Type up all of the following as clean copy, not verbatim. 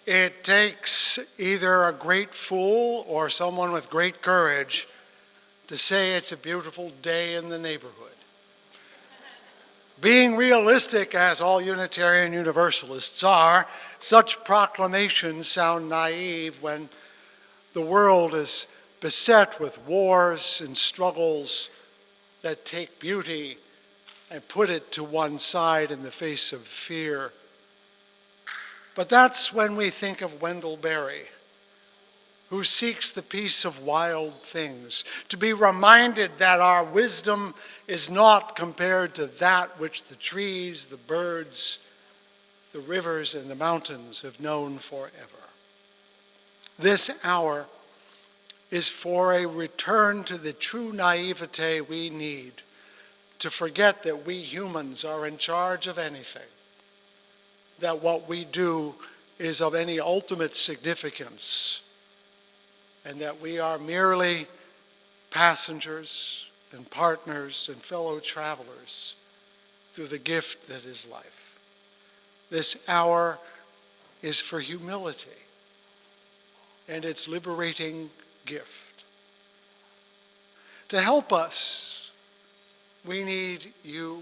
It takes either a great fool or someone with great courage to say it's a beautiful day in the neighborhood. Being realistic, as all Unitarian Universalists are, such proclamations sound naive when the world is beset with wars and struggles that take beauty and put it to one side in the face of fear. But that's when we think of Wendell Berry, who seeks the peace of wild things, to be reminded that our wisdom is not compared to that which the trees, the birds, the rivers, and the mountains have known forever. This hour is for a return to the true naivete we need to forget that we humans are in charge of anything, that what we do is of any ultimate significance, and that we are merely passengers and partners and fellow travelers through the gift that is life. This hour is for humility and its liberating gift. To help us, we need you.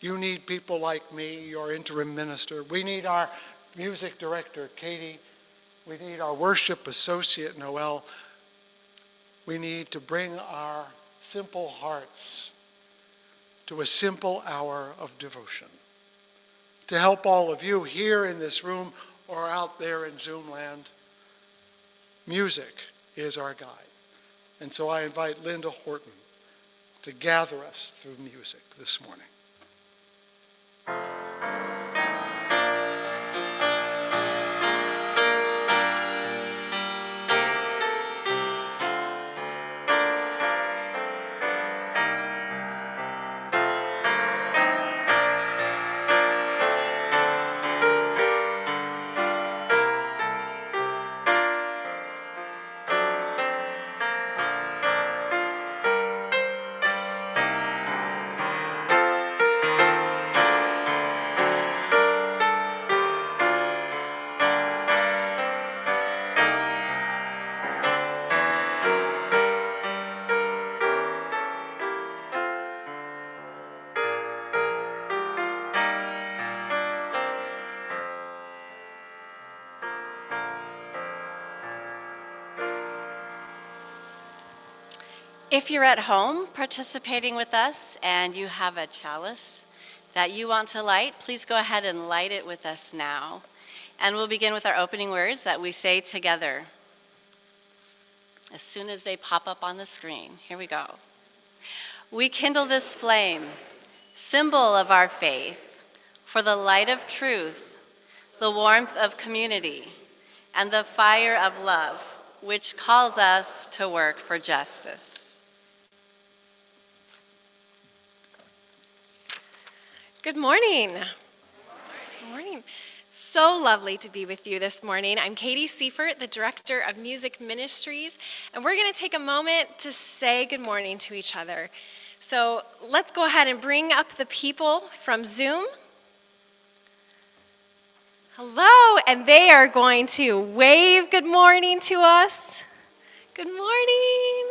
You need people like me, your interim minister. We need our music director, Katie. We need our worship associate, Noel. We need to bring our simple hearts to a simple hour of devotion. To help all of you here in this room or out there in Zoom land, music is our guide. And so I invite Linda Horton to gather us through music this morning. If you're at home participating with us and you have a chalice that you want to light, please go ahead and light it with us now. And we'll begin with our opening words that we say together as soon as they pop up on the screen. Here we go. We kindle this flame, symbol of our faith, for the light of truth, the warmth of community, and the fire of love, which calls us to work for justice. Good morning. Good morning. So lovely to be with you this morning. I'm Katie Seifert, the Director of Music Ministries, and we're going to take a moment to say good morning to each other. So let's go ahead and bring up the people from Zoom. Hello, and they are going to wave good morning to us. Good morning.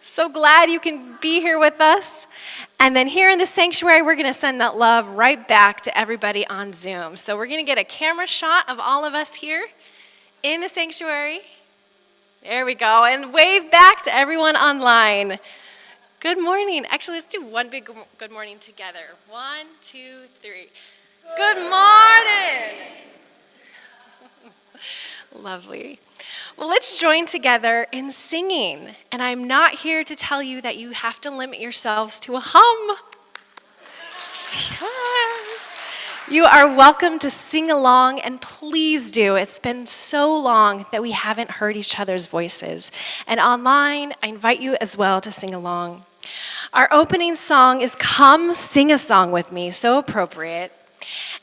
So glad you can be here with us. And then here in the sanctuary, we're going to send that love right back to everybody on Zoom. So we're going to get a camera shot of all of us here in the sanctuary. There we go. And wave back to everyone online. Good morning. Actually, let's do one big good morning together. 1, 2, 3. Good morning. Lovely. Well, let's join together in singing. And I'm not here to tell you that you have to limit yourselves to a hum. Yes. You are welcome to sing along, and please do. It's been so long that we haven't heard each other's voices. And online, I invite you as well to sing along. Our opening song is Come Sing a Song With Me, so appropriate.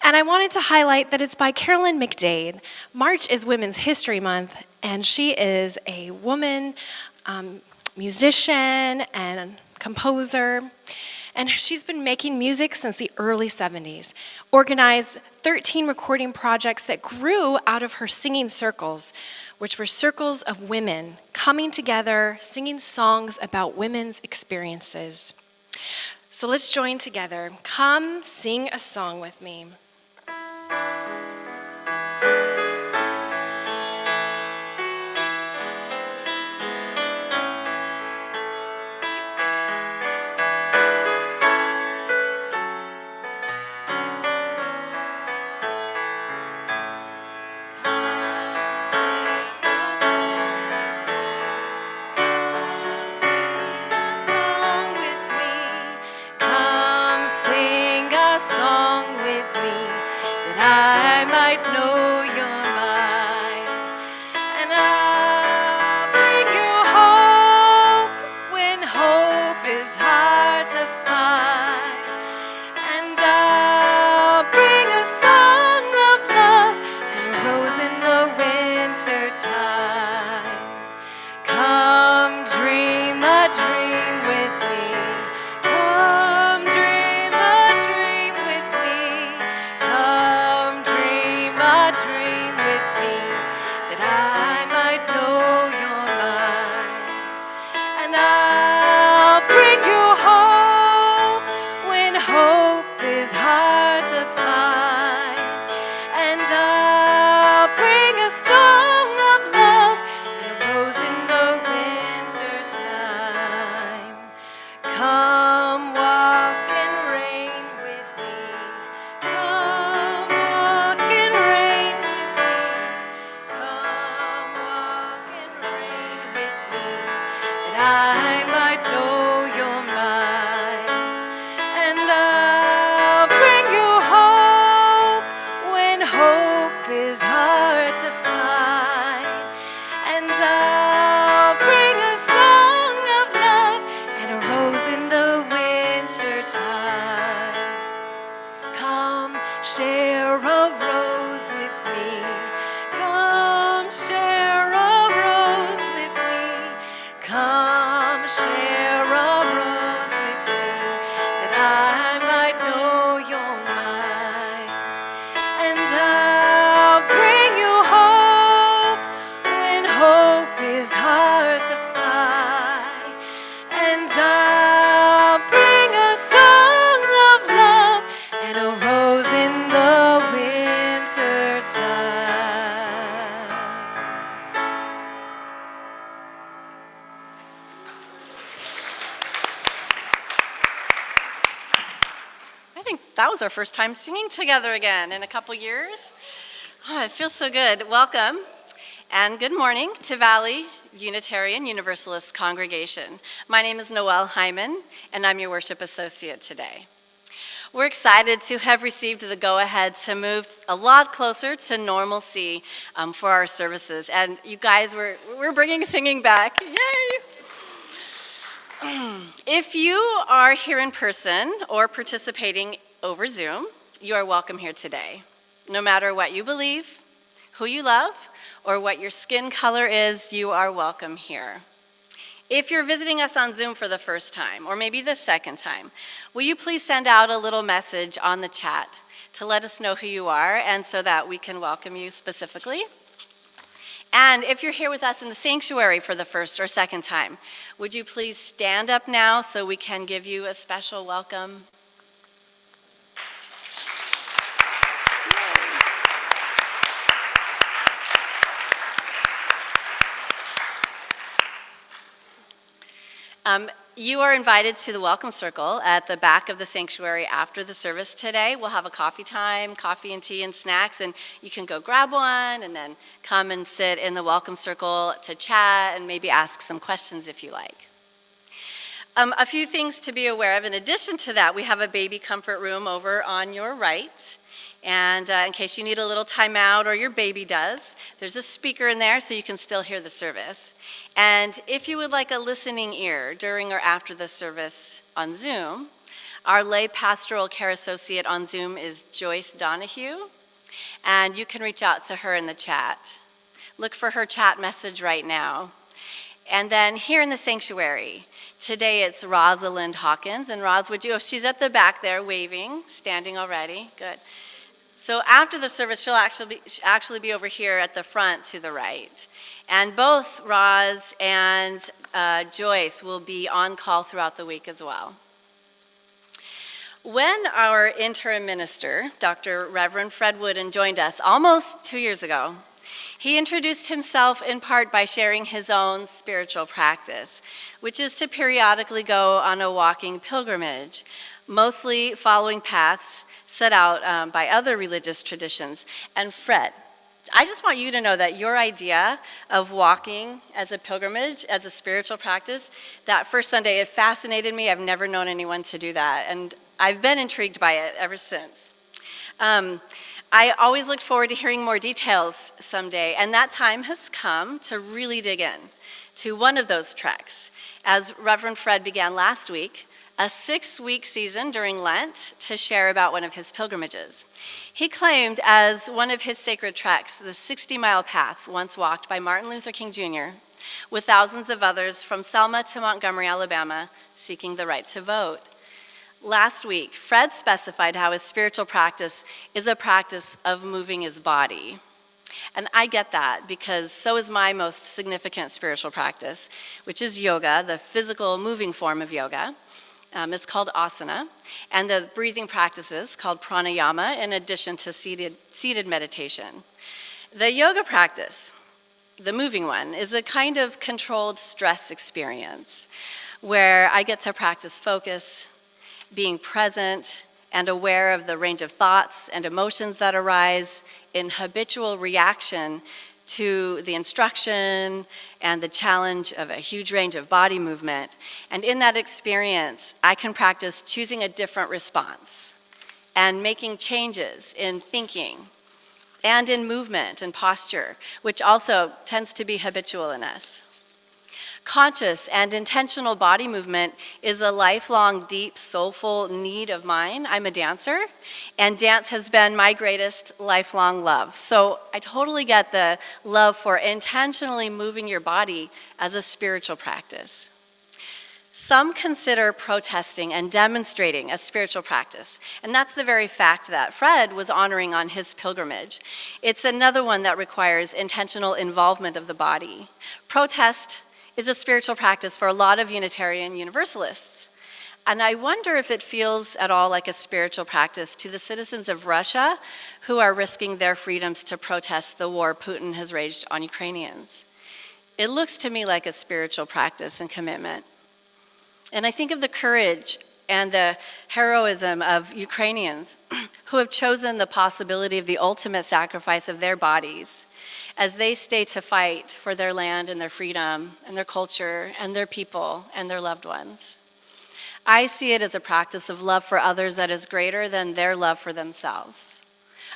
And I wanted to highlight that it's by Carolyn McDade. March is Women's History Month, and she is a woman musician and composer. and she's been making music since the early 70s, organized 13 recording projects that grew out of her singing circles, which were circles of women coming together, singing songs about women's experiences. So let's join together. Come sing a song with me. That was our first time singing together again in a couple years. Oh, it feels so good. Welcome and good morning to Valley Unitarian Universalist Congregation. My name is Noelle Hyman, and I'm your worship associate today. We're excited to have received the go-ahead to move a lot closer to normalcy for our services. And you guys, we're bringing singing back. Yay! If you are here in person or participating over Zoom, you are welcome here today. No matter what you believe, who you love, or what your skin color is, you are welcome here. If you're visiting us on Zoom for the first time, or maybe the second time, will you please send out a little message on the chat to let us know who you are and so that we can welcome you specifically? And if you're here with us in the sanctuary for the first or second time, would you please stand up now so we can give you a special welcome? You are invited to the Welcome Circle at the back of the sanctuary after the service today. We'll have a coffee time, coffee and tea and snacks, and you can go grab one and then come and sit in the Welcome Circle to chat and maybe ask some questions if you like. A few things to be aware of. In addition to that, we have a baby comfort room over on your right. And in case you need a little time out or your baby does, there's a speaker in there so you can still hear the service. And if you would like a listening ear during or after the service on Zoom, our lay pastoral care associate on Zoom is Joyce Donahue, and you can reach out to her in the chat. Look for her chat message right now. And then here in the sanctuary, today it's Rosalind Hawkins. And Roz, would you, if she's at the back there waving, standing already, good. So after the service, she'll actually be over here at the front to the right. And both Roz and Joyce will be on call throughout the week as well. When our interim minister, Dr. Reverend Fred Wooden, joined us almost 2 years ago, he introduced himself in part by sharing his own spiritual practice, which is to periodically go on a walking pilgrimage, mostly following paths set out by other religious traditions. And Fred, I just want you to know that your idea of walking as a pilgrimage, as a spiritual practice, that first Sunday, it fascinated me. I've never known anyone to do that, and I've been intrigued by it ever since. I always looked forward to hearing more details someday, and that time has come to really dig in to one of those treks. As Reverend Fred began last week, a 6-week season during Lent to share about one of his pilgrimages. He claimed as one of his sacred treks the 60-mile path once walked by Martin Luther King Jr., with thousands of others from Selma to Montgomery, Alabama, seeking the right to vote. Last week, Fred specified how his spiritual practice is a practice of moving his body. And I get that because so is my most significant spiritual practice, which is yoga, the physical moving form of yoga. It's called asana, and the breathing practices called pranayama, in addition to seated meditation. The yoga practice, the moving one, is a kind of controlled stress experience where I get to practice focus, being present and aware of the range of thoughts and emotions that arise in habitual reaction to the instruction and the challenge of a huge range of body movement. And in that experience, I can practice choosing a different response and making changes in thinking and in movement and posture, which also tends to be habitual in us. Conscious and intentional body movement is a lifelong, deep, soulful need of mine. I'm a dancer, and dance has been my greatest lifelong love. So I totally get the love for intentionally moving your body as a spiritual practice. Some consider protesting and demonstrating a spiritual practice, and that's the very fact that Fred was honoring on his pilgrimage. It's another one that requires intentional involvement of the body. Protest is a spiritual practice for a lot of Unitarian Universalists. And I wonder if it feels at all like a spiritual practice to the citizens of Russia who are risking their freedoms to protest the war Putin has waged on Ukrainians. It looks to me like a spiritual practice and commitment. And I think of the courage and the heroism of Ukrainians who have chosen the possibility of the ultimate sacrifice of their bodies as they stay to fight for their land and their freedom and their culture and their people and their loved ones. I see it as a practice of love for others that is greater than their love for themselves,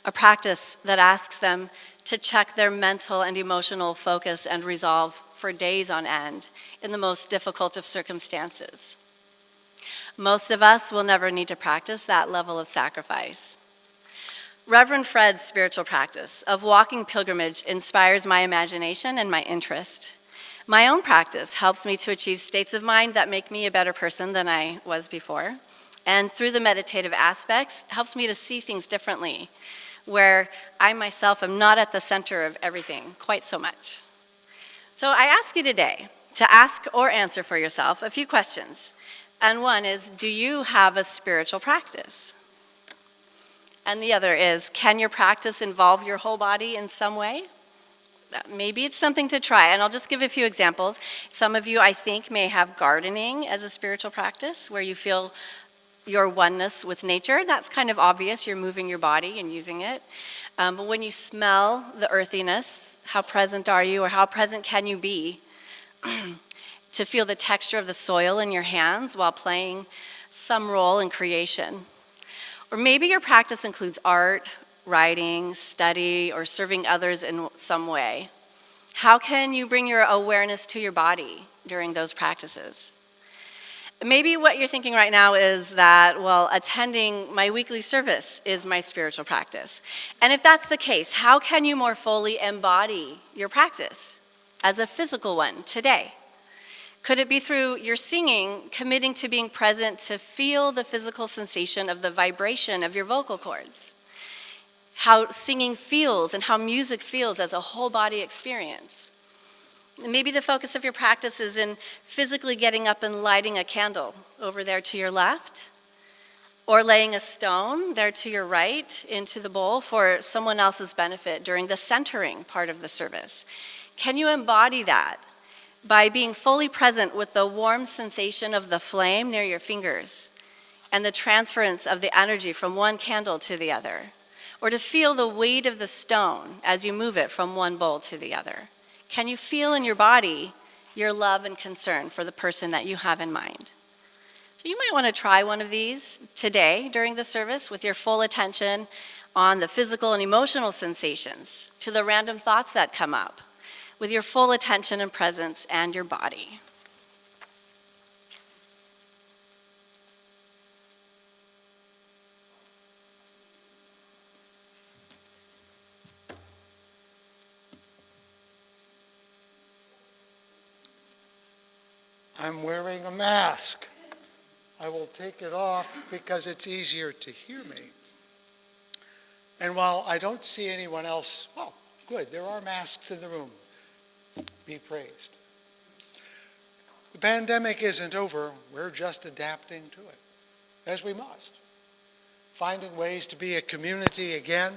a practice that asks them to check their mental and emotional focus and resolve for days on end in the most difficult of circumstances. Most of us will never need to practice that level of sacrifice. Reverend Fred's spiritual practice of walking pilgrimage inspires my imagination and my interest. My own practice helps me to achieve states of mind that make me a better person than I was before. And through the meditative aspects, helps me to see things differently, where I myself am not at the center of everything quite so much. So I ask you today to ask or answer for yourself a few questions. And one is, do you have a spiritual practice? And the other is, can your practice involve your whole body in some way? Maybe it's something to try, and I'll just give a few examples. Some of you, I think, may have gardening as a spiritual practice, where you feel your oneness with nature. That's kind of obvious, you're moving your body and using it. But when you smell the earthiness, how present are you, or how present can you be to feel the texture of the soil in your hands while playing some role in creation? Or maybe your practice includes art, writing, study, or serving others in some way. How can you bring your awareness to your body during those practices? Maybe what you're thinking right now is that, well, attending my weekly service is my spiritual practice. And if that's the case, how can you more fully embody your practice as a physical one today, Could it be through your singing, committing to being present to feel the physical sensation of the vibration of your vocal cords? How singing feels and how music feels as a whole body experience. Maybe the focus of your practice is in physically getting up and lighting a candle over there to your left, or laying a stone there to your right into the bowl for someone else's benefit during the centering part of the service. Can you embody that by being fully present with the warm sensation of the flame near your fingers and the transference of the energy from one candle to the other? Or to feel the weight of the stone as you move it from one bowl to the other? Can you feel in your body your love and concern for the person that you have in mind? So you might want to try one of these today during the service with your full attention on the physical and emotional sensations, to the random thoughts that come up, with your full attention and presence and your body. I'm wearing a mask. I will take it off because it's easier to hear me. And while I don't see anyone else, well, good, there are masks in the room. Be praised. The pandemic isn't over. We're just adapting to it, as we must. Finding ways to be a community again,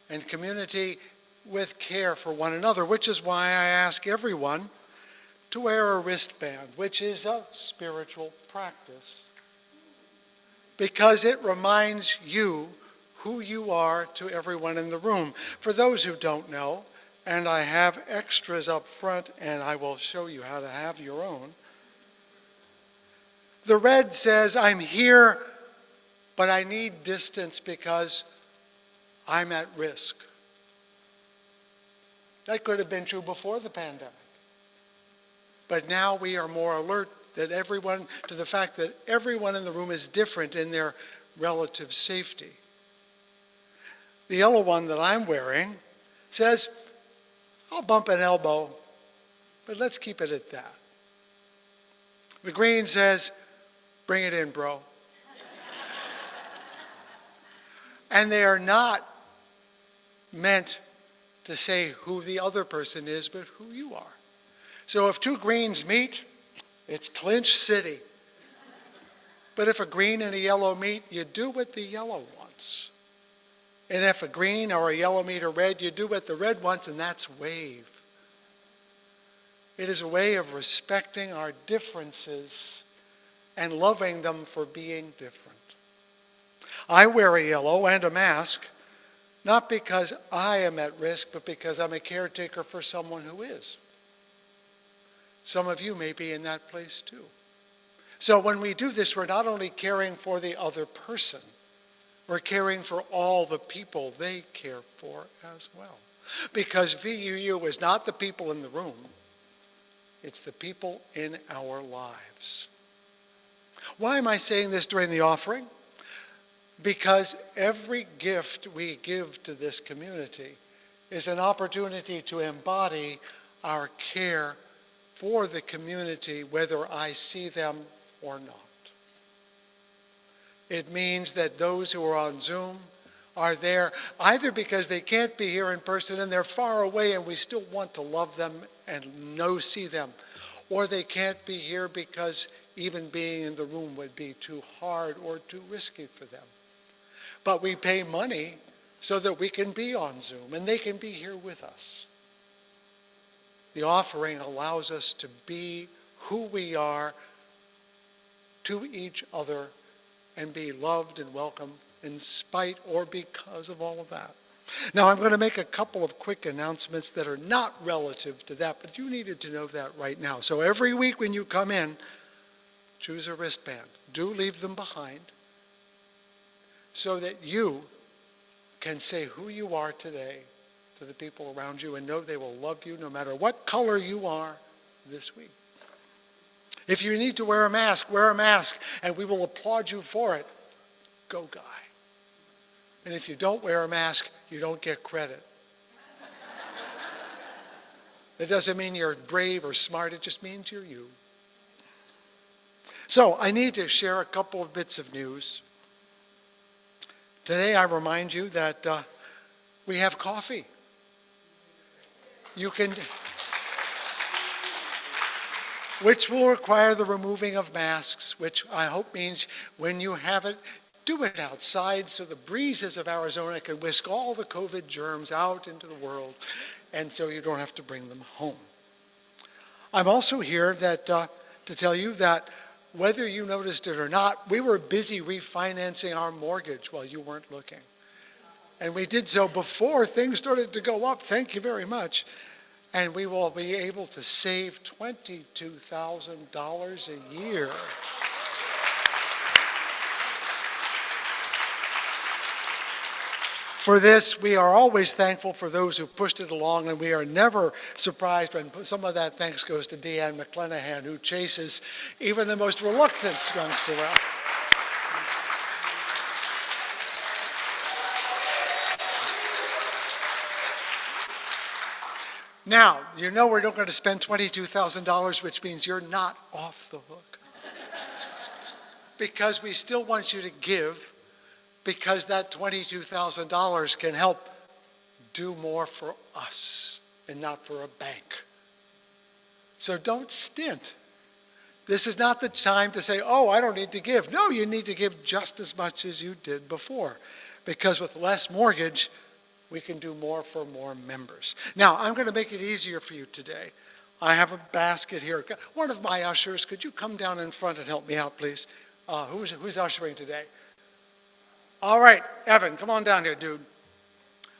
and community with care for one another, which is why I ask everyone to wear a wristband, which is a spiritual practice, because it reminds you who you are to everyone in the room. For those who don't know, and I have extras up front, and I will show you how to have your own. The red says, I'm here, but I need distance because I'm at risk. That could have been true before the pandemic. But now we are more alert to the fact that everyone in the room is different in their relative safety. The yellow one that I'm wearing says, I'll bump an elbow, but let's keep it at that. The green says, bring it in, bro. And they are not meant to say who the other person is, but who you are. So if two greens meet, it's Clinch City. But if a green and a yellow meet, you do what the yellow wants. And if a green or a yellow meet a red, you do what the red wants, and that's wave. It is a way of respecting our differences and loving them for being different. I wear a yellow and a mask, not because I am at risk, but because I'm a caretaker for someone who is. Some of you may be in that place too. So when we do this, we're not only caring for the other person, we're caring for all the people they care for as well. Because VUU is not the people in the room, it's the people in our lives. Why am I saying this during the offering? Because every gift we give to this community is an opportunity to embody our care for the community, whether I see them or not. It means that those who are on Zoom are there either because they can't be here in person and they're far away and we still want to love them and see them, or they can't be here because even being in the room would be too hard or too risky for them. But we pay money so that we can be on Zoom and they can be here with us. The offering allows us to be who we are to each other and be loved and welcomed in spite or because of all of that. Now, I'm going to make a couple of quick announcements that are not relative to that, but you needed to know that right now. So every week when you come in, choose a wristband. Do leave them behind so that you can say who you are today to the people around you and know they will love you no matter what color you are this week. If you need to wear a mask, and we will applaud you for it. Go, guy. And if you don't wear a mask, you don't get credit. That doesn't mean you're brave or smart, it just means you're you. So I need to share a couple of bits of news. Today I remind you that we have coffee. Which will require the removing of masks, which I hope means when you have it, do it outside so the breezes of Arizona can whisk all the COVID germs out into the world, and so you don't have to bring them home. I'm also here to tell you that whether you noticed it or not, we were busy refinancing our mortgage while you weren't looking. And we did so before things started to go up. Thank you very much. And we will be able to save $22,000 a year. For this, we are always thankful for those who pushed it along, and we are never surprised when some of that thanks goes to Deanne McClenahan, who chases even the most reluctant skunks around. Now, you know we're not going to spend $22,000, which means you're not off the hook. Because we still want you to give, because that $22,000 can help do more for us and not for a bank. So don't stint. This is not the time to say, oh, I don't need to give. No, you need to give just as much as you did before, because with less mortgage, we can do more for more members. Now, I'm going to make it easier for you today. I have a basket here. One of my ushers, could you come down in front and help me out, please? Who's ushering today? All right, Evan, come on down here, dude.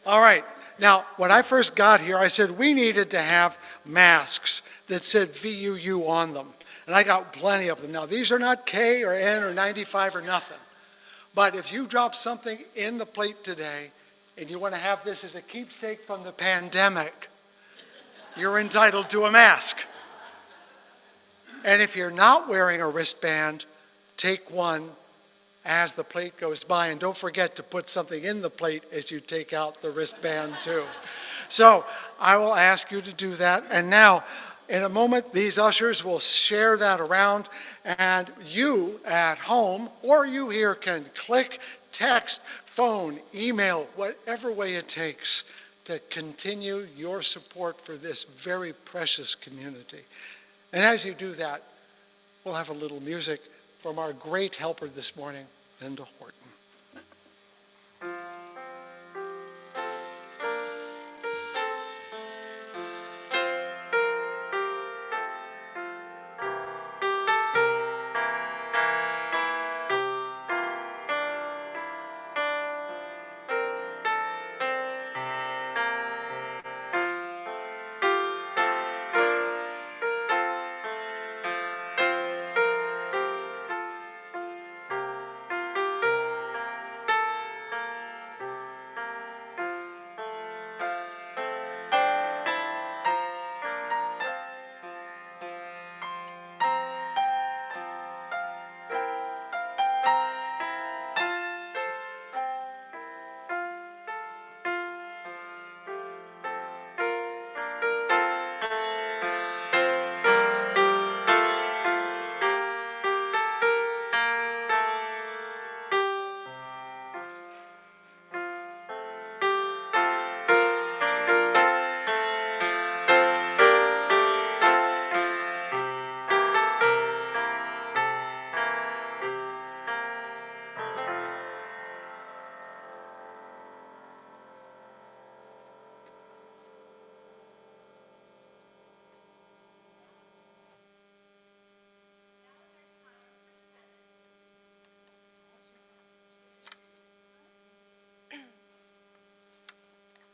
All right. Now, when I first got here, I said we needed to have masks that said VUU on them. And I got plenty of them. Now, these are not K or N or 95 or nothing. But if you drop something in the plate today and you want to have this as a keepsake from the pandemic, you're entitled to a mask. And if you're not wearing a wristband, take one as the plate goes by, and don't forget to put something in the plate as you take out the wristband too. So I will ask you to do that, and now in a moment these ushers will share that around, and you at home or you here can click, text, phone, email, whatever way it takes to continue your support for this very precious community. And as you do that, we'll have a little music from our great helper this morning, Linda Horton.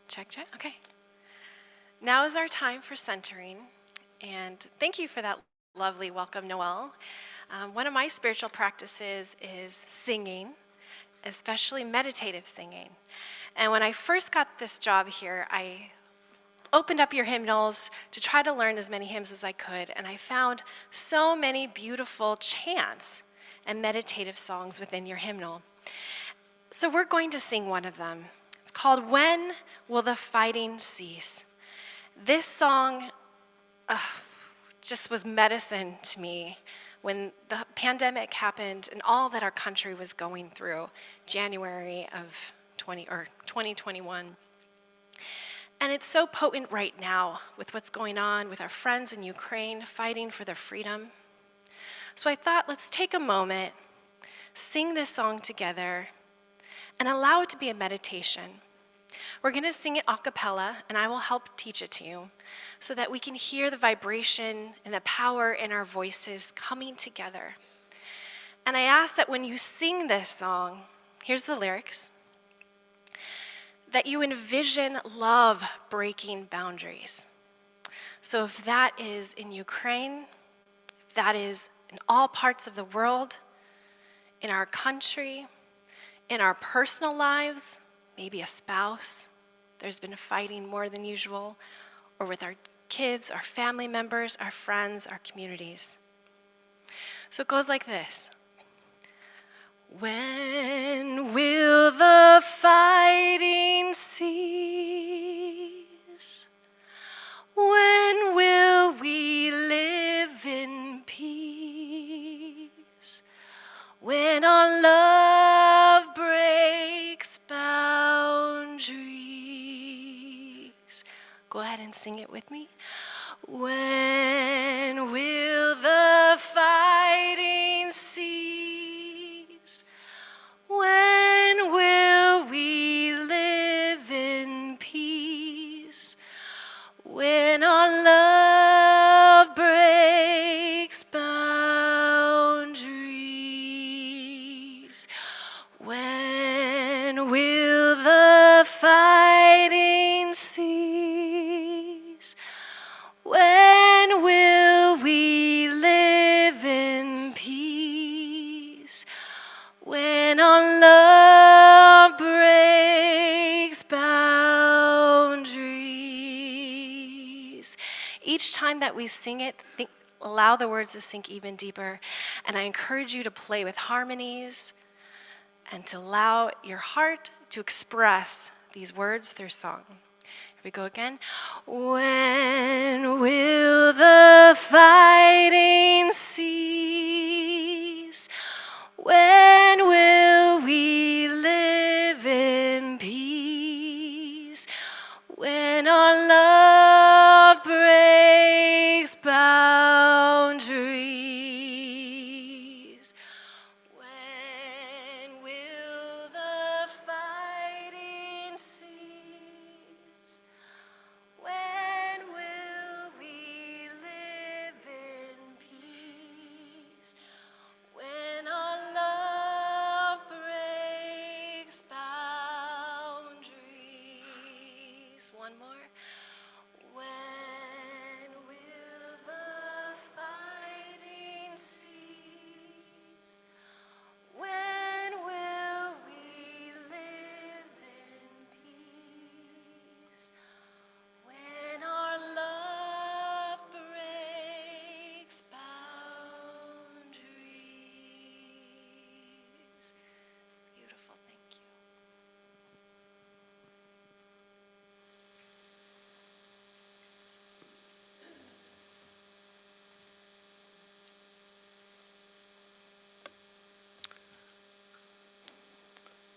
Check, check. Okay. Now is our time for centering. And thank you for that lovely welcome, Noel. One of my spiritual practices is singing, especially meditative singing. And when I first got this job here, I opened up your hymnals to try to learn as many hymns as I could. And I found so many beautiful chants and meditative songs within your hymnal. So we're going to sing one of them. It's called When Will the Fighting Cease? This song just was medicine to me when the pandemic happened and all that our country was going through, January of 2021. And it's so potent right now with what's going on with our friends in Ukraine fighting for their freedom. So I thought, let's take a moment, sing this song together, and allow it to be a meditation. We're going to sing it a cappella, and I will help teach it to you so that we can hear the vibration and the power in our voices coming together. And I ask that when you sing this song, here's the lyrics, that you envision love breaking boundaries. So if that is in Ukraine, if that is in all parts of the world, in our country, in our personal lives, maybe a spouse, there's been fighting more than usual, or with our kids, our family members, our friends, our communities. So it goes like this. When will the fighting cease? When will we live in peace? When our love breaks boundaries. Go ahead and sing it with me. When will the fighting cease? When will we live in peace? When our love breaks boundaries. When will the fighting cease? When will we live in peace? When our love breaks boundaries. Each time that we sing it, allow the words to sink even deeper. And I encourage you to play with harmonies and to allow your heart to express these words through song. Here we go again. When will the fighting cease? When will we live in peace? When our love breaks boundaries. When will the fighting cease? When will we live in peace? When our love breaks boundaries. One more. When will the fighting cease? When will we live in peace? When our love breaks boundaries. Beautiful, thank you.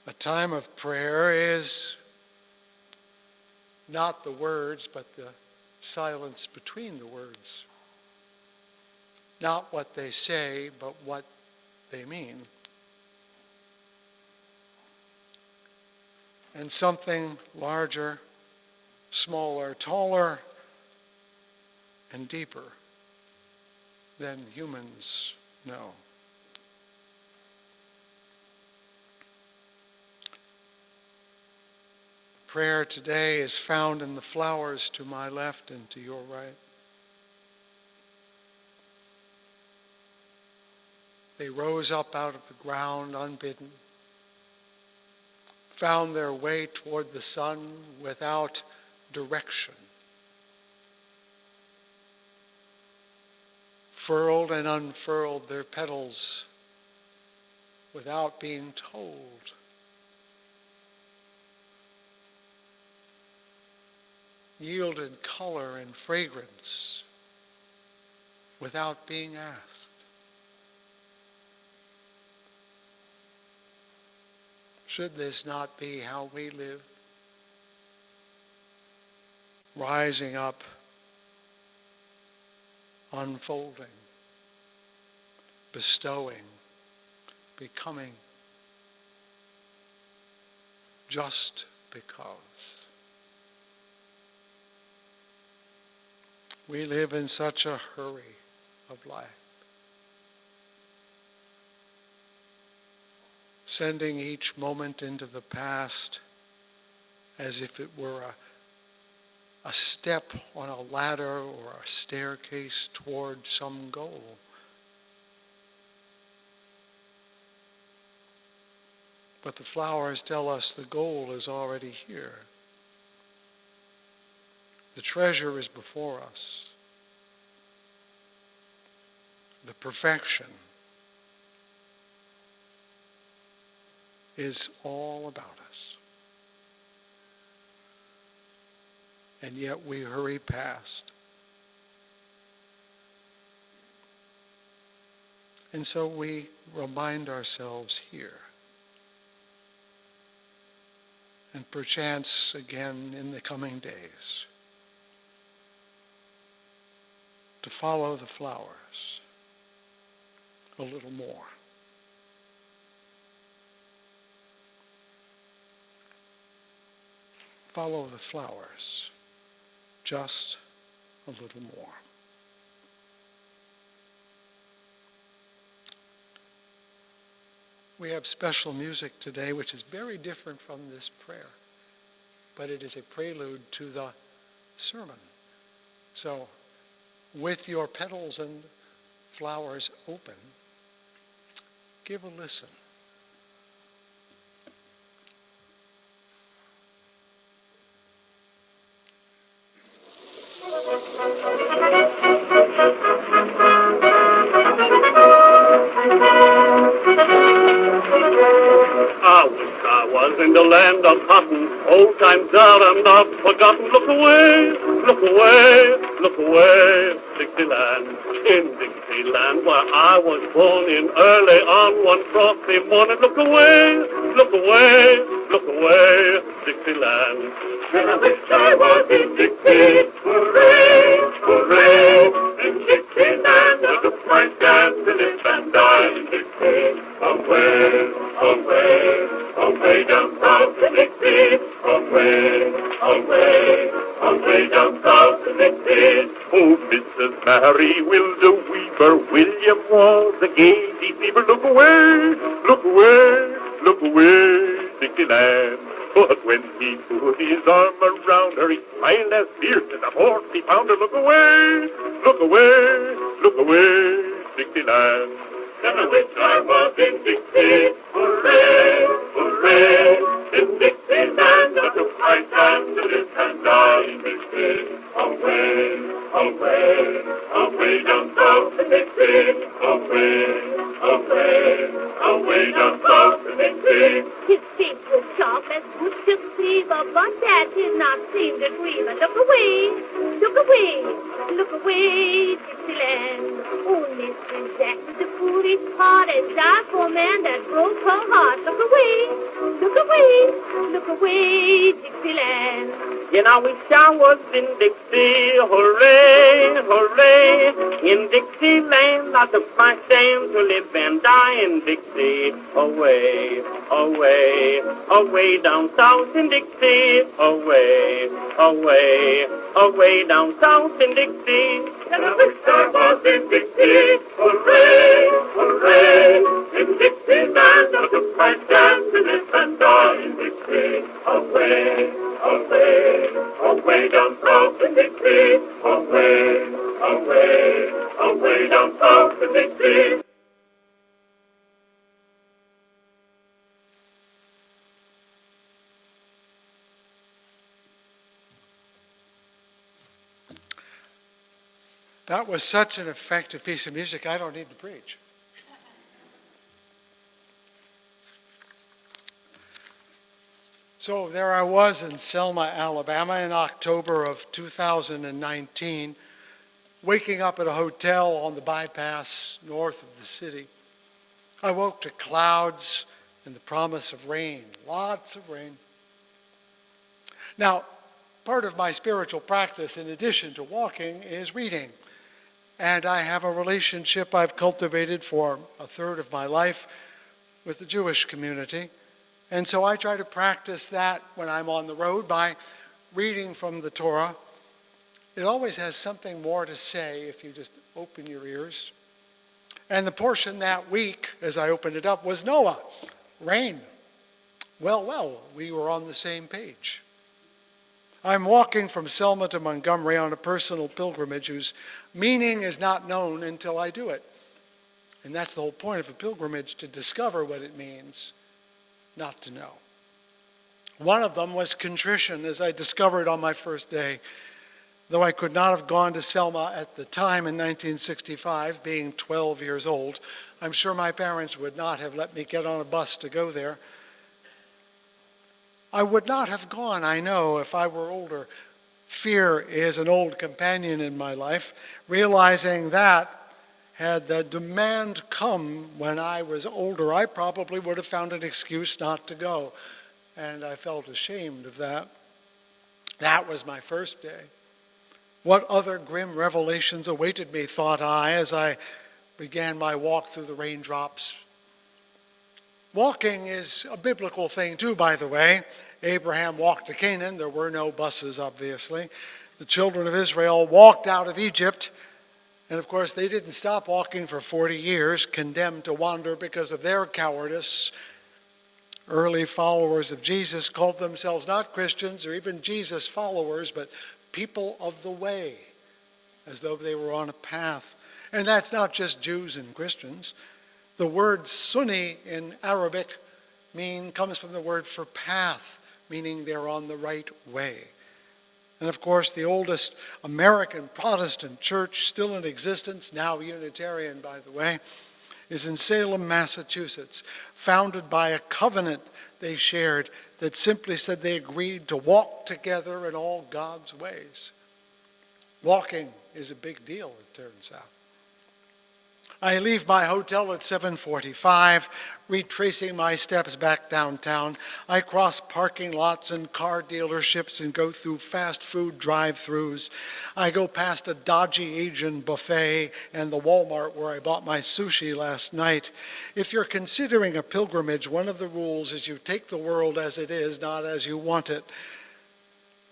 A time of prayer is not the words, but the silence between the words. Not what they say, but what they mean. And something larger, smaller, taller, and deeper than humans know. Prayer today is found in the flowers to my left and to your right. They rose up out of the ground unbidden, found their way toward the sun without direction, furled and unfurled their petals without being told. Yielded color and fragrance without being asked. Should this not be how we live? Rising up, unfolding, bestowing, becoming, just because. We live in such a hurry of life, sending each moment into the past as if it were a step on a ladder or a staircase toward some goal. But the flowers tell us the goal is already here. The treasure is before us. The perfection is all about us. And yet we hurry past. And so we remind ourselves here. And perchance again in the coming days, to follow the flowers a little more. Follow the flowers just a little more. We have special music today which is very different from this prayer, but it is a prelude to the sermon. So, with your petals and flowers open, give a listen. I was in the land of cotton, old times are not forgotten. Look away, look away, look away, Dixieland. In Dixieland where I was born in early on one frosty morning. Look away, look away, look away, Dixieland. And I wish I was in Dixie, hooray, hooray, in Dixieland. I took my chance to live and die in Dixie. Away, away, away down south to Dixie. Away, away, away down south to Dixie. Oh, Mrs. Mary Will the Weaver, William was a gay deceiver. Look away, look away, look away, Dixieland. But when he put his arm around her, he smiled as fierce as a 40-pounder. Look away, look away, look away, Dixieland. And I wish I was in Dixie, hooray, hooray, in Dixieland. I took my time to live and die in Dixie. Away, away, away down south to Dixie. Away, away, away down south to Dixie. His face was sharp as wood to cleaver, but that did not seem to grieve her. Look away, look away, look away, Dixieland. Oh, Mrs. Jackson, the foolish heart as died for a man that broke her heart. Look away, look away, look away, Dixieland. And I wish I was in Dixie, hooray, hooray. In Dixieland I took my stand to live and die in Dixie. Away, away, away down south in Dixie. Away, away, away down south in Dixie. And I wish I was in Dixie, hooray, hooray. In Dixieland I took my stand to live and die in Dixie. Away, away, away down south in Dixie. Away, away, away down south in Dixie. That was such an effective piece of music, I don't need to preach. So there I was in Selma, Alabama in October of 2019, waking up at a hotel on the bypass north of the city. I woke to clouds and the promise of rain, lots of rain. Now, part of my spiritual practice, in addition to walking, is reading. And I have a relationship I've cultivated for a third of my life with the Jewish community. And so I try to practice that when I'm on the road by reading from the Torah. It always has something more to say if you just open your ears. And the portion that week, as I opened it up, was Noah, rain. Well, we were on the same page. I'm walking from Selma to Montgomery on a personal pilgrimage whose meaning is not known until I do it. And that's the whole point of a pilgrimage, to discover what it means, not to know. One of them was contrition, as I discovered on my first day. Though I could not have gone to Selma at the time in 1965, being 12 years old, I'm sure my parents would not have let me get on a bus to go there. I would not have gone, I know, if I were older. Fear is an old companion in my life, realizing that had the demand come when I was older, I probably would have found an excuse not to go. And I felt ashamed of that. That was my first day. What other grim revelations awaited me, thought I, as I began my walk through the raindrops. Walking is a biblical thing too, by the way. Abraham walked to Canaan. There were no buses, obviously. The children of Israel walked out of Egypt. And of course, they didn't stop walking for 40 years, condemned to wander because of their cowardice. Early followers of Jesus called themselves not Christians or even Jesus followers, but people of the way, as though they were on a path. And that's not just Jews and Christians. The word Sunni in Arabic comes from the word for path, meaning they're on the right way. And of course, the oldest American Protestant church still in existence, now Unitarian by the way, is in Salem, Massachusetts, founded by a covenant they shared that simply said they agreed to walk together in all God's ways. Walking is a big deal, it turns out. I leave my hotel at 7:45, retracing my steps back downtown. I cross parking lots and car dealerships and go through fast food drive-thrus. I go past a dodgy Asian buffet and the Walmart where I bought my sushi last night. If you're considering a pilgrimage, one of the rules is you take the world as it is, not as you want it.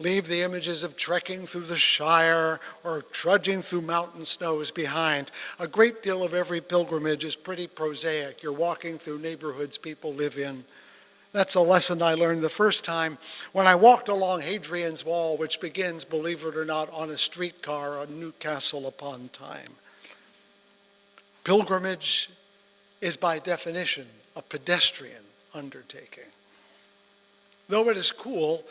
Leave the images of trekking through the Shire or trudging through mountain snows behind. A great deal of every pilgrimage is pretty prosaic. You're walking through neighborhoods people live in. That's a lesson I learned the first time when I walked along Hadrian's Wall, which begins, believe it or not, on a streetcar on Newcastle upon Tyne. Pilgrimage is by definition a pedestrian undertaking. Though it is cool,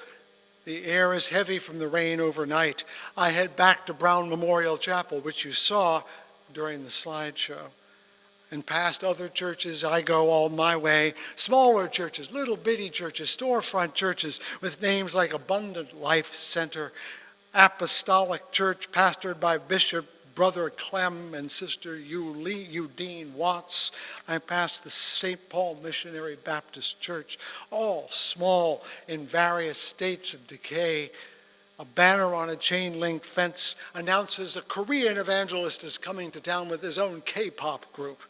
the air is heavy from the rain overnight. I head back to Brown Memorial Chapel, which you saw during the slideshow. And past other churches, I go all my way. Smaller churches, little bitty churches, storefront churches with names like Abundant Life Center, Apostolic Church pastored by Bishop Brother Clem and Sister Udine Watts. I passed the St. Paul Missionary Baptist Church, all small in various states of decay. A banner on a chain-link fence announces a Korean evangelist is coming to town with his own K-pop group.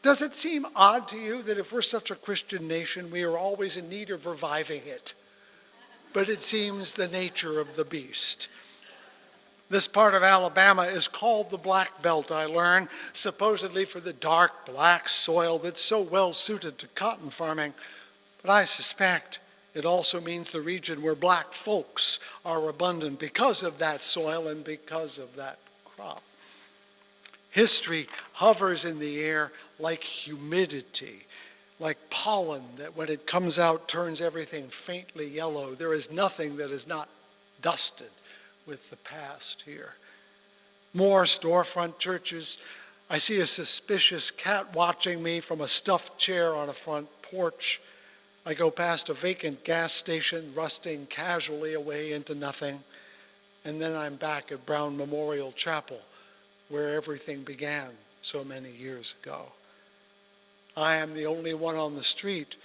Does it seem odd to you that if we're such a Christian nation, we are always in need of reviving it? But it seems the nature of the beast. This part of Alabama is called the Black Belt, I learn, supposedly for the dark black soil that's so well suited to cotton farming. But I suspect it also means the region where black folks are abundant because of that soil and because of that crop. History hovers in the air like humidity, like pollen that when it comes out turns everything faintly yellow. There is nothing that is not dusted with the past here. More storefront churches. I see a suspicious cat watching me from a stuffed chair on a front porch. I go past a vacant gas station rusting casually away into nothing. And then I'm back at Brown Memorial Chapel, where everything began so many years ago. I am the only one on the street.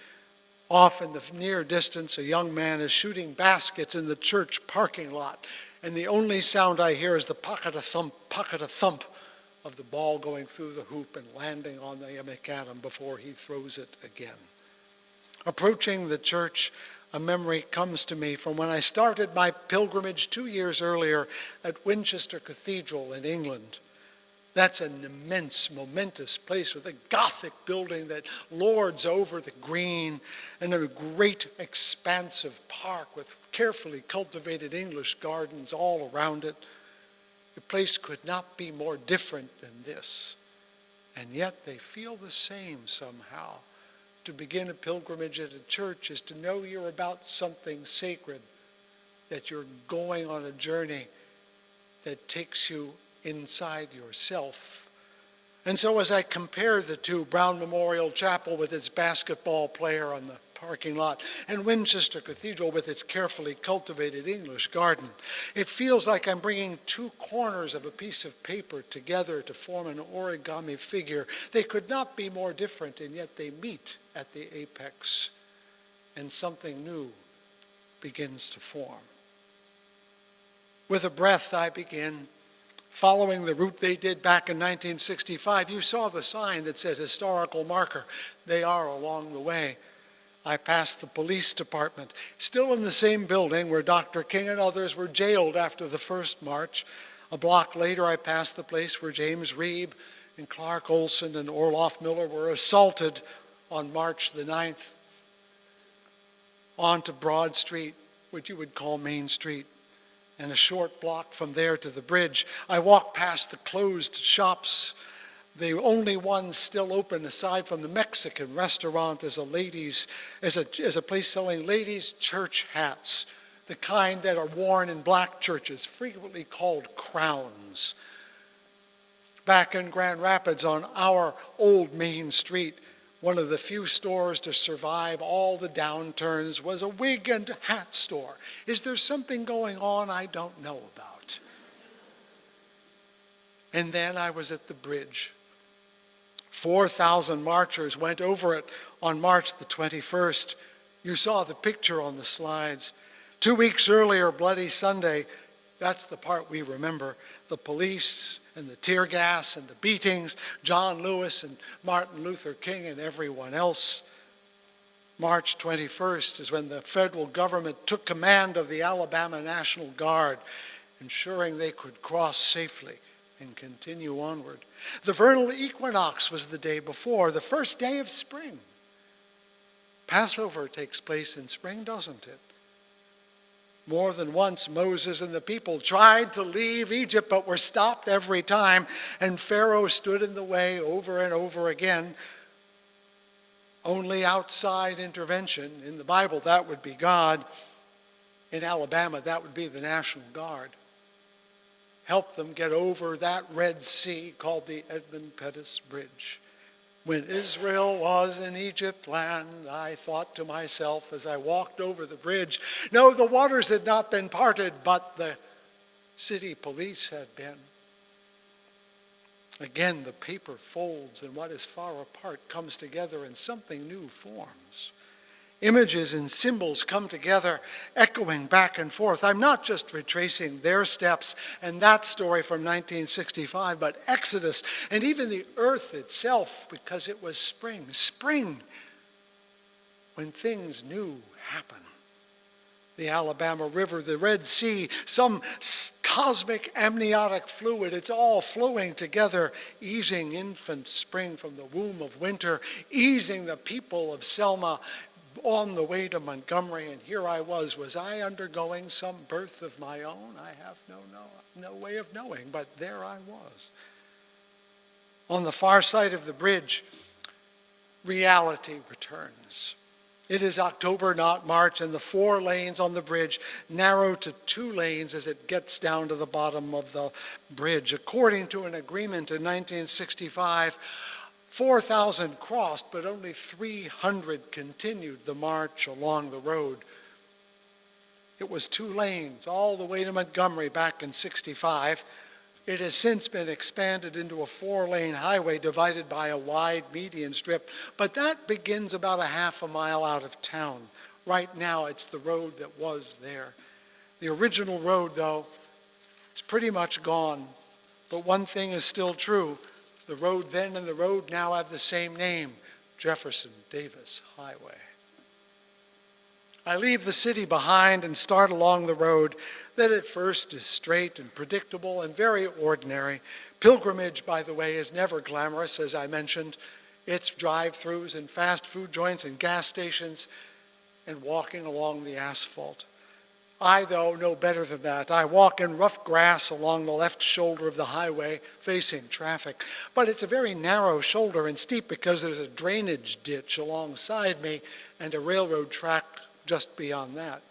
Off in the near distance, a young man is shooting baskets in the church parking lot, and the only sound I hear is the pocket-a-thump of the ball going through the hoop and landing on the macadam before he throws it again. Approaching the church, a memory comes to me from when I started my pilgrimage 2 years earlier at Winchester Cathedral in England. That's an immense, momentous place with a Gothic building that lords over the green and a great expansive park with carefully cultivated English gardens all around it. The place could not be more different than this, and yet they feel the same somehow. To begin a pilgrimage at a church is to know you're about something sacred, that you're going on a journey that takes you inside yourself. And so as I compare the two, Brown Memorial Chapel with its basketball player on the parking lot and Winchester Cathedral with its carefully cultivated English garden, it feels like I'm bringing two corners of a piece of paper together to form an origami figure. They could not be more different, and yet they meet at the apex, and something new begins to form. With a breath, I begin. Following the route they did back in 1965, you saw the sign that said historical marker. They are along the way. I passed the police department, still in the same building where Dr. King and others were jailed after the first march. A block later, I passed the place where James Reeb and Clark Olson and Orloff Miller were assaulted on March the 9th. On to Broad Street, which you would call Main Street. And a short block from there to the bridge, I walked past the closed shops. The only one still open, aside from the Mexican restaurant, is a place selling ladies' church hats, the kind that are worn in black churches, frequently called crowns. Back in Grand Rapids on our old Main Street, one of the few stores to survive all the downturns was a wig and hat store. Is there something going on I don't know about? And then I was at the bridge. 4,000 marchers went over it on March the 21st. You saw the picture on the slides. 2 weeks earlier, Bloody Sunday, that's the part we remember. The police and the tear gas and the beatings, John Lewis and Martin Luther King and everyone else. March 21st is when the federal government took command of the Alabama National Guard, ensuring they could cross safely and continue onward. The vernal equinox was the day before, the first day of spring. Passover takes place in spring, doesn't it? More than once, Moses and the people tried to leave Egypt, but were stopped every time, and Pharaoh stood in the way over and over again. Only outside intervention. In the Bible, that would be God. In Alabama, that would be the National Guard. Helped them get over that Red Sea called the Edmund Pettus Bridge. When Israel was in Egypt land, I thought to myself as I walked over the bridge, no, the waters had not been parted, but the city police had been. Again, the paper folds, and what is far apart comes together and something new forms. Images and symbols come together, echoing back and forth. I'm not just retracing their steps and that story from 1965, but Exodus and even the earth itself, because it was spring. Spring, when things new happen. The Alabama River, the Red Sea, some cosmic amniotic fluid, it's all flowing together, easing infant spring from the womb of winter, easing the people of Selma on the way to Montgomery. And here I was I undergoing some birth of my own? I have no way of knowing, but there I was. On the far side of the bridge, reality returns. It is October, not March, and the 4 lanes on the bridge narrow to 2 lanes as it gets down to the bottom of the bridge. According to an agreement in 1965, 4,000 crossed, but only 300 continued the march along the road. It was 2 lanes all the way to Montgomery back in '65. It has since been expanded into a 4-lane highway divided by a wide median strip, but that begins about a half a mile out of town. Right now, it's the road that was there. The original road, though, is pretty much gone. But one thing is still true. The road then and the road now have the same name, Jefferson Davis Highway. I leave the city behind and start along the road that at first is straight and predictable and very ordinary. Pilgrimage, by the way, is never glamorous, as I mentioned. It's drive-thrus and fast food joints and gas stations and walking along the asphalt. I, though, know better than that. I walk in rough grass along the left shoulder of the highway facing traffic. But it's a very narrow shoulder and steep because there's a drainage ditch alongside me and a railroad track just beyond that.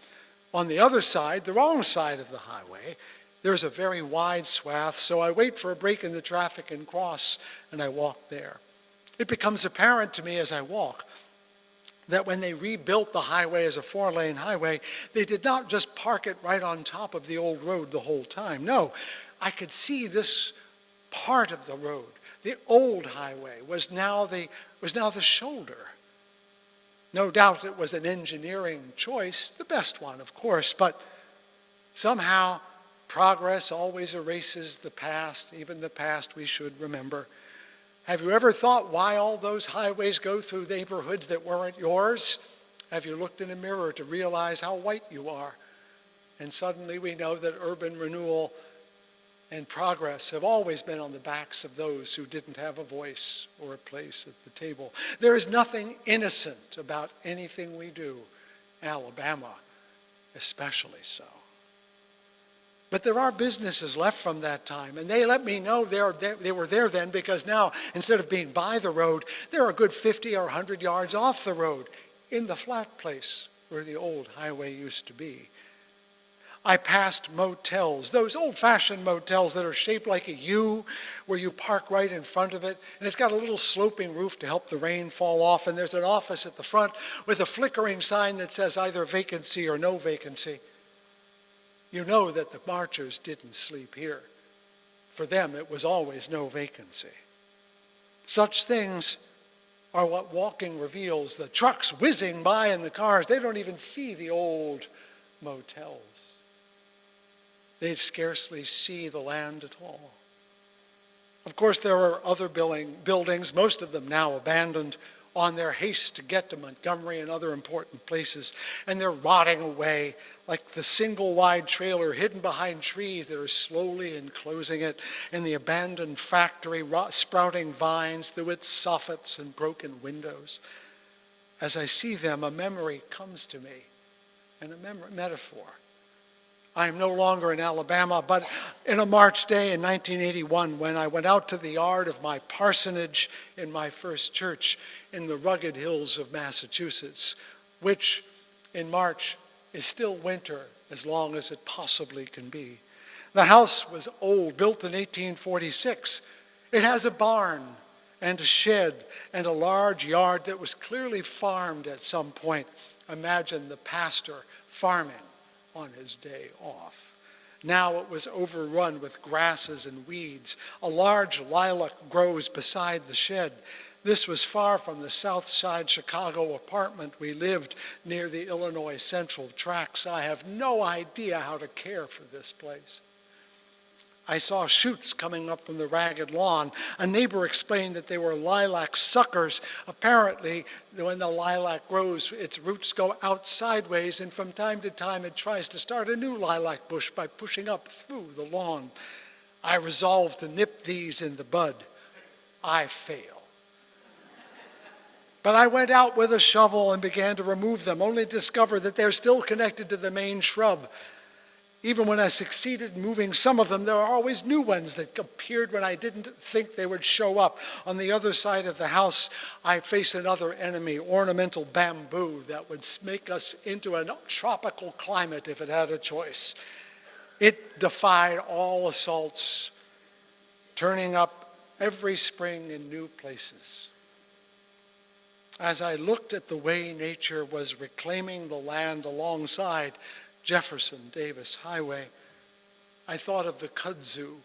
On the other side, the wrong side of the highway, there's a very wide swath, so I wait for a break in the traffic and cross, and I walk there. It becomes apparent to me as I walk that when they rebuilt the highway as a 4-lane highway, they did not just park it right on top of the old road the whole time. No, I could see this part of the road. The old highway was now the shoulder. No doubt it was an engineering choice, the best one, of course, but somehow progress always erases the past, even the past we should remember. Have you ever thought why all those highways go through neighborhoods that weren't yours? Have you looked in a mirror to realize how white you are? And suddenly we know that urban renewal and progress have always been on the backs of those who didn't have a voice or a place at the table. There is nothing innocent about anything we do, Alabama especially so. But there are businesses left from that time, and they let me know they were there then because now, instead of being by the road, they're a good 50 or 100 yards off the road in the flat place where the old highway used to be. I passed motels, those old-fashioned motels that are shaped like a U, where you park right in front of it, and it's got a little sloping roof to help the rain fall off, and there's an office at the front with a flickering sign that says either vacancy or no vacancy. You know that the marchers didn't sleep here. For them, it was always no vacancy. Such things are what walking reveals. The trucks whizzing by in the cars, they don't even see the old motels. They scarcely see the land at all. Of course, there are other buildings, most of them now abandoned, on their haste to get to Montgomery and other important places, and they're rotting away like the single wide trailer hidden behind trees that are slowly enclosing it, and the abandoned factory sprouting vines through its soffits and broken windows. As I see them, a memory comes to me, and a metaphor. I am no longer in Alabama, but in a March day in 1981, when I went out to the yard of my parsonage in my first church in the rugged hills of Massachusetts, which in March is still winter as long as it possibly can be. The house was old, built in 1846. It has a barn and a shed and a large yard that was clearly farmed at some point. Imagine the pastor farming on his day off. Now it was overrun with grasses and weeds. A large lilac grows beside the shed. This was far from the South Side Chicago apartment we lived near the Illinois Central tracks. I have no idea how to care for this place. I saw shoots coming up from the ragged lawn. A neighbor explained that they were lilac suckers. Apparently, when the lilac grows, its roots go out sideways, and from time to time it tries to start a new lilac bush by pushing up through the lawn. I resolved to nip these in the bud. I fail. But I went out with a shovel and began to remove them, only to discover that they're still connected to the main shrub. Even when I succeeded in moving some of them, there are always new ones that appeared when I didn't think they would show up. On the other side of the house, I face another enemy, ornamental bamboo, that would make us into a tropical climate if it had a choice. It defied all assaults, turning up every spring in new places. As I looked at the way nature was reclaiming the land alongside, Jefferson Davis Highway, I thought of the kudzu.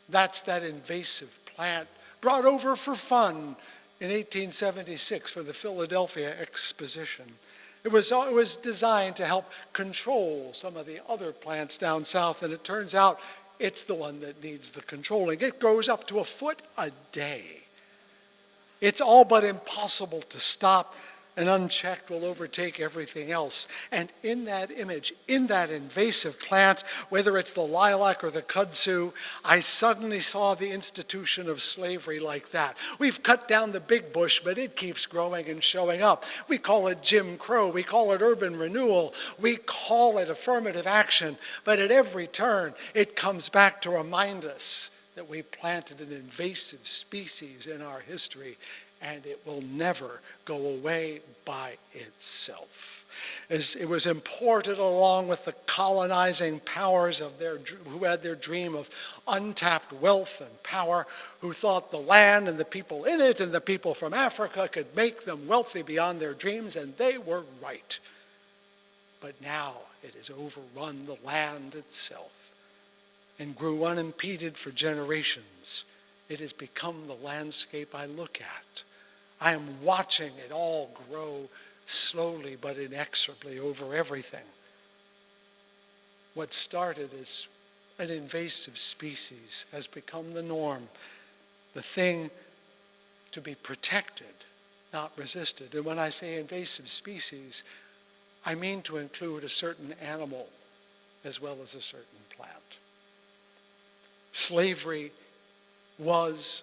That's that invasive plant brought over for fun in 1876 for the Philadelphia Exposition. It was designed to help control some of the other plants down south, and it turns out it's the one that needs the controlling. It grows up to 1 foot a day. It's all but impossible to stop, and unchecked will overtake everything else. And in that image, in that invasive plant, whether it's the lilac or the kudzu, I suddenly saw the institution of slavery like that. We've cut down the big bush, but it keeps growing and showing up. We call it Jim Crow, we call it urban renewal, we call it affirmative action, but at every turn, it comes back to remind us that we planted an invasive species in our history, and it will never go away by itself. As it was imported along with the colonizing powers of who had their dream of untapped wealth and power, who thought the land and the people in it and the people from Africa could make them wealthy beyond their dreams, and they were right. But now it has overrun the land itself and grew unimpeded for generations. It has become the landscape I look at. I am watching it all grow slowly but inexorably over everything. What started as an invasive species has become the norm, the thing to be protected, not resisted. And when I say invasive species, I mean to include a certain animal as well as a certain plant. Slavery was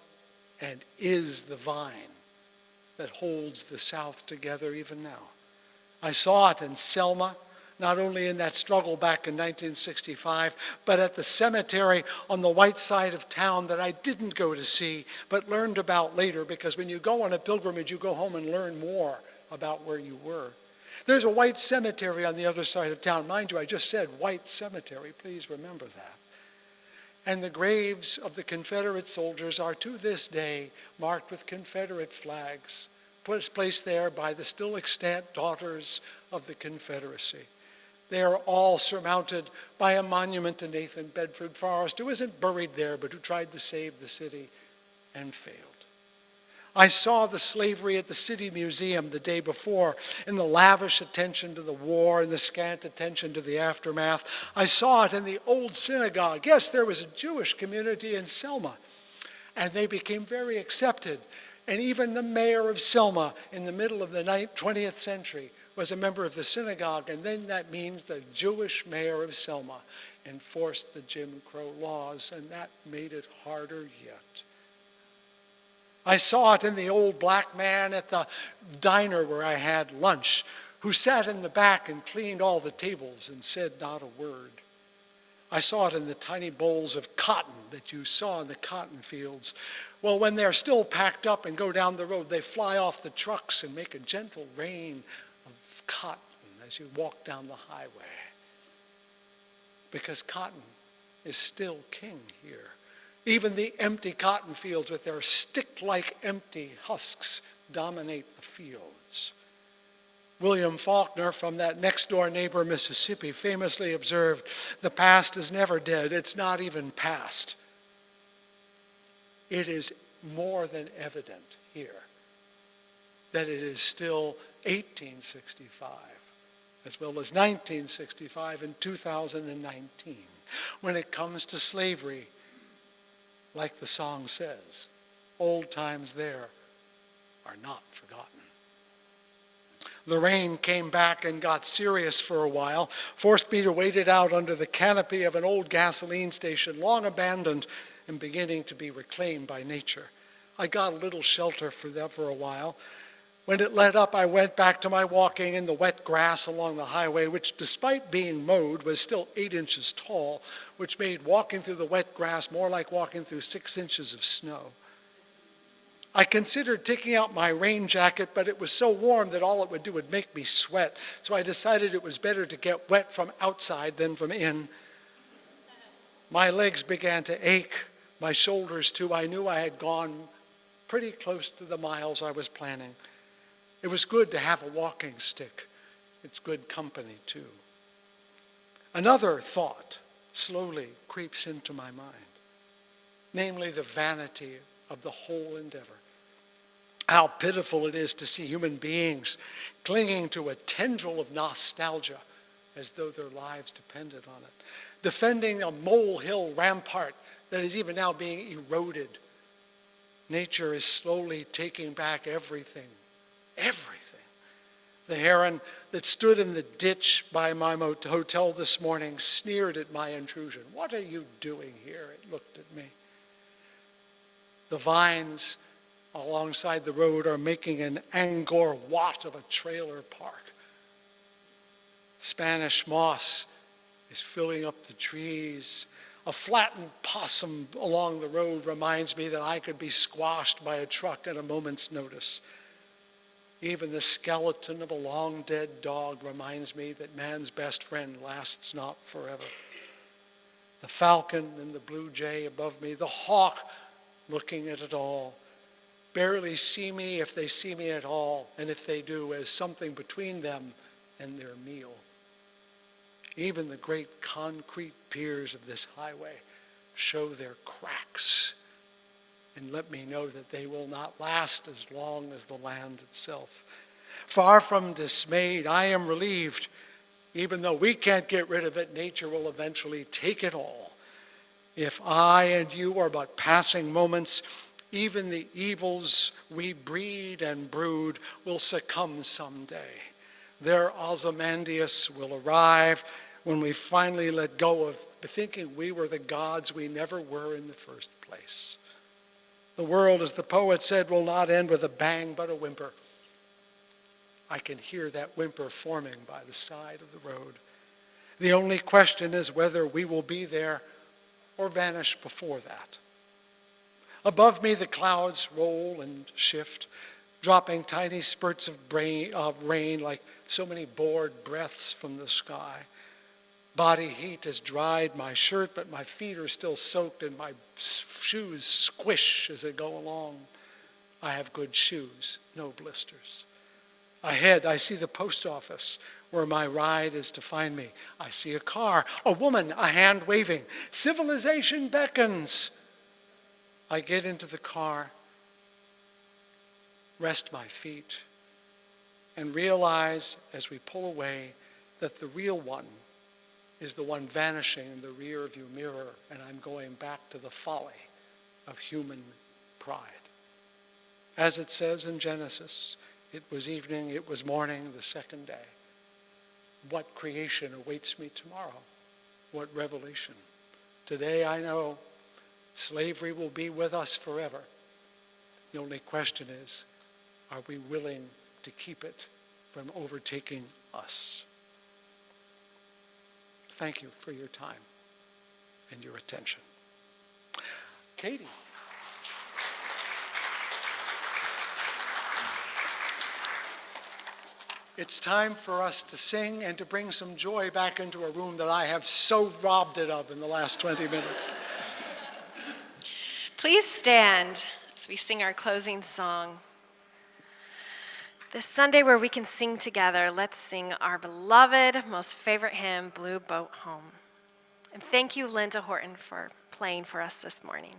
and is the vine that holds the South together even now. I saw it in Selma, not only in that struggle back in 1965, but at the cemetery on the white side of town that I didn't go to see, but learned about later, because when you go on a pilgrimage, you go home and learn more about where you were. There's a white cemetery on the other side of town. Mind you, I just said white cemetery. Please remember that. And the graves of the Confederate soldiers are to this day marked with Confederate flags, placed there by the still extant daughters of the Confederacy. They are all surmounted by a monument to Nathan Bedford Forrest, who isn't buried there, but who tried to save the city and failed. I saw the slavery at the City Museum the day before, in the lavish attention to the war and the scant attention to the aftermath. I saw it in the old synagogue. Yes, there was a Jewish community in Selma, and they became very accepted. And even the mayor of Selma in the middle of the 20th century was a member of the synagogue, and then that means the Jewish mayor of Selma enforced the Jim Crow laws, and that made it harder yet. I saw it in the old black man at the diner where I had lunch, who sat in the back and cleaned all the tables and said not a word. I saw it in the tiny bowls of cotton that you saw in the cotton fields. Well, when they're still packed up and go down the road, they fly off the trucks and make a gentle rain of cotton as you walk down the highway. Because cotton is still king here. Even the empty cotton fields with their stick-like empty husks dominate the fields. William Faulkner, from that next-door neighbor, Mississippi, famously observed, "The past is never dead. It's not even past." It is more than evident here that it is still 1865, as well as 1965 and 2019. When it comes to slavery, like the song says, old times there are not forgotten. The rain came back and got serious for a while, forced me to wait it out under the canopy of an old gasoline station, long abandoned and beginning to be reclaimed by nature. I got a little shelter for that for a while. When it let up, I went back to my walking in the wet grass along the highway, which, despite being mowed, was still 8 inches tall, which made walking through the wet grass more like walking through 6 inches of snow. I considered taking out my rain jacket, but it was so warm that all it would do would make me sweat, so I decided it was better to get wet from outside than from in. My legs began to ache, my shoulders too. I knew I had gone pretty close to the miles I was planning. It was good to have a walking stick. It's good company, too. Another thought slowly creeps into my mind, namely the vanity of the whole endeavor. How pitiful it is to see human beings clinging to a tendril of nostalgia as though their lives depended on it, defending a molehill rampart that is even now being eroded. Nature is slowly taking back everything. The heron that stood in the ditch by my hotel this morning sneered at my intrusion. "What are you doing here?" It looked at me. The vines alongside the road are making an Angkor Wat of a trailer park. Spanish moss is filling up the trees. A flattened possum along the road reminds me that I could be squashed by a truck at a moment's notice. Even the skeleton of a long dead dog reminds me that man's best friend lasts not forever. The falcon and the blue jay above me, the hawk looking at it all, barely see me if they see me at all, and if they do, as something between them and their meal. Even the great concrete piers of this highway show their cracks and let me know that they will not last as long as the land itself. Far from dismayed, I am relieved. Even though we can't get rid of it, nature will eventually take it all. If I and you are but passing moments, even the evils we breed and brood will succumb someday. Their Ozymandias will arrive when we finally let go of thinking we were the gods we never were in the first place. The world, as the poet said, will not end with a bang but a whimper. I can hear that whimper forming by the side of the road. The only question is whether we will be there or vanish before that. Above me, the clouds roll and shift, dropping tiny spurts of rain like so many bored breaths from the sky. Body heat has dried my shirt, but my feet are still soaked and my shoes squish as I go along. I have good shoes, no blisters. Ahead, I see the post office where my ride is to find me. I see a car, a woman, a hand waving. Civilization beckons. I get into the car, rest my feet, and realize as we pull away that the real one is the one vanishing in the rear view mirror, and I'm going back to the folly of human pride. As it says in Genesis, it was evening, it was morning, the second day. What creation awaits me tomorrow? What revelation? Today I know slavery will be with us forever. The only question is, are we willing to keep it from overtaking us? Thank you for your time and your attention. Katie. It's time for us to sing and to bring some joy back into a room that I have so robbed it of in the last 20 minutes. Please stand as we sing our closing song. This Sunday where we can sing together, let's sing our beloved, most favorite hymn, Blue Boat Home. And thank you, Linda Horton, for playing for us this morning.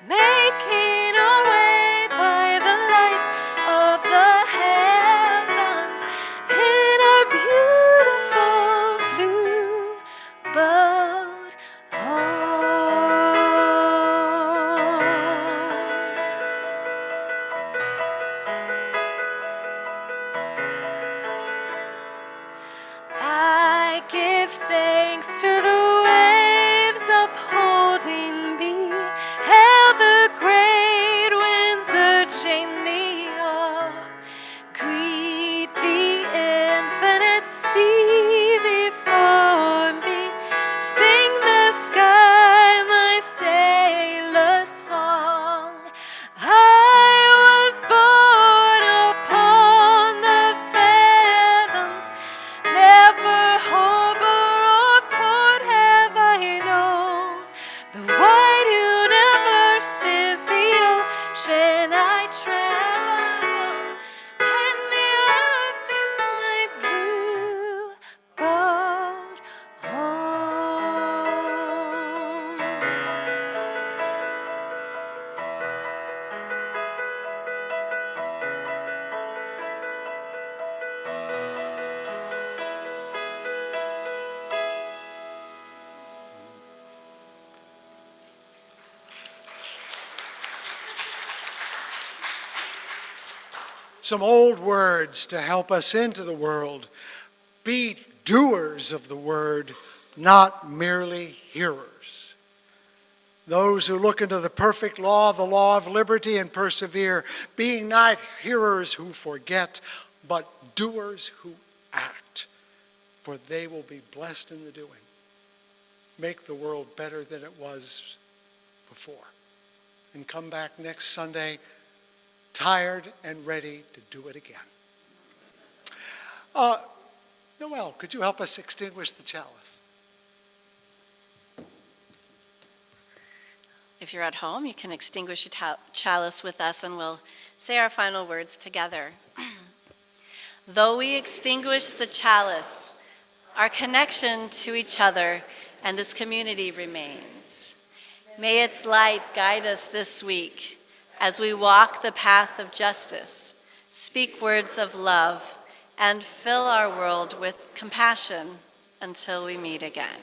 making our way by the lights of the heavens in our beautiful blue boat home. I give thanks to the waves upholding me, hail the great winds urging me on. Greet the infinite sea before me, sing the sky my sailor song. I was born upon the fathoms, never harbor or port have I known. The wide universe is the ocean I travel, and the earth is my blue boat home. Some old words to help us into the world. Be doers of the word, not merely hearers. Those who look into the perfect law, the law of liberty, and persevere, being not hearers who forget, but doers who act, for they will be blessed in the doing. Make the world better than it was before. And come back next Sunday tired and ready to do it again. Noel, could you help us extinguish the chalice? If you're at home, you can extinguish your chalice with us and we'll say our final words together. Though we extinguish the chalice, our connection to each other and this community remains. May its light guide us this week as we walk the path of justice, speak words of love, and fill our world with compassion until we meet again.